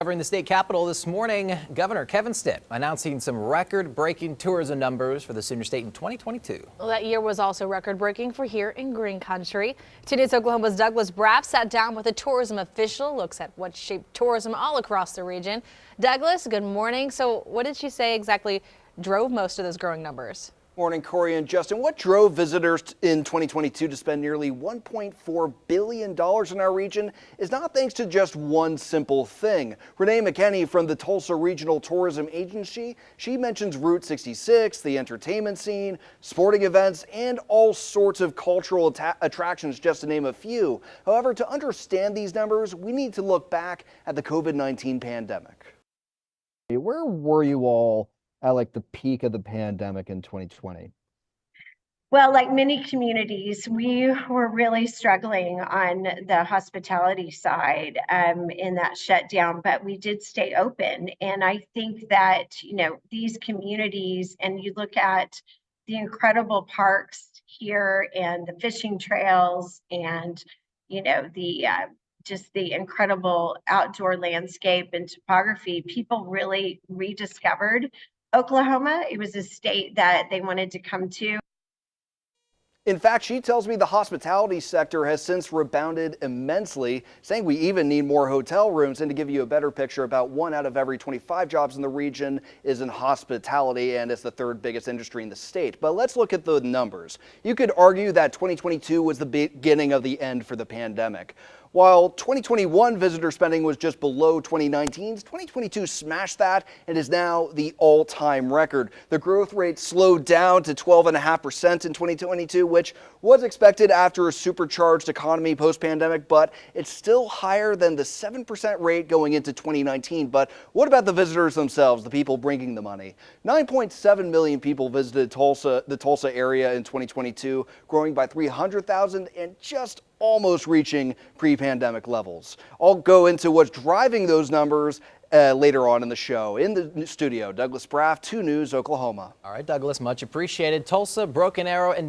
Covering the state capitol this morning, Governor Kevin Stitt announcing some record-breaking tourism numbers for the Sooner State in 2022. Well, that year was also record-breaking for here in Green Country. Today's Oklahoma's Douglas Braff sat down with a tourism official, looks at what shaped tourism all across the region. Douglas, good morning. So what did she say exactly drove most of those growing numbers? Morning, Corey and Justin. What drove visitors in 2022 to spend nearly $1.4 billion in our region is not thanks to just one simple thing. Renee McKenney from the Tulsa Regional Tourism Agency, she mentions Route 66, the entertainment scene, sporting events, and all sorts of cultural attractions, just to name a few. However, to understand these numbers, we need to look back at the COVID-19 pandemic. Where were you all at the peak of the pandemic in 2020? Well, like many communities, we were really struggling on the hospitality side in that shutdown, but we did stay open. And I think that, these communities, and you look at the incredible parks here and the fishing trails and, just the incredible outdoor landscape and topography, people really rediscovered Oklahoma. It was a state that they wanted to come to. In fact, she tells me the hospitality sector has since rebounded immensely, saying we even need more hotel rooms. And to give you a better picture, about 1 out of every 25 jobs in the region is in hospitality, and it's the third biggest industry in the state. But let's look at the numbers. You could argue that 2022 was the beginning of the end for the pandemic. While 2021 visitor spending was just below 2019's, 2022 smashed that and is now the all-time record. The growth rate slowed down to 12.5% in 2022, which was expected after a supercharged economy post-pandemic, but it's still higher than the 7% rate going into 2019. But what about the visitors themselves, the people bringing the money? 9.7 million people visited the Tulsa area in 2022, growing by 300,000 and just almost reaching pre-pandemic levels. I'll go into what's driving those numbers later on in the show. In the studio, Douglas Braff, 2 News, Oklahoma. All right, Douglas, much appreciated. Tulsa, Broken Arrow, and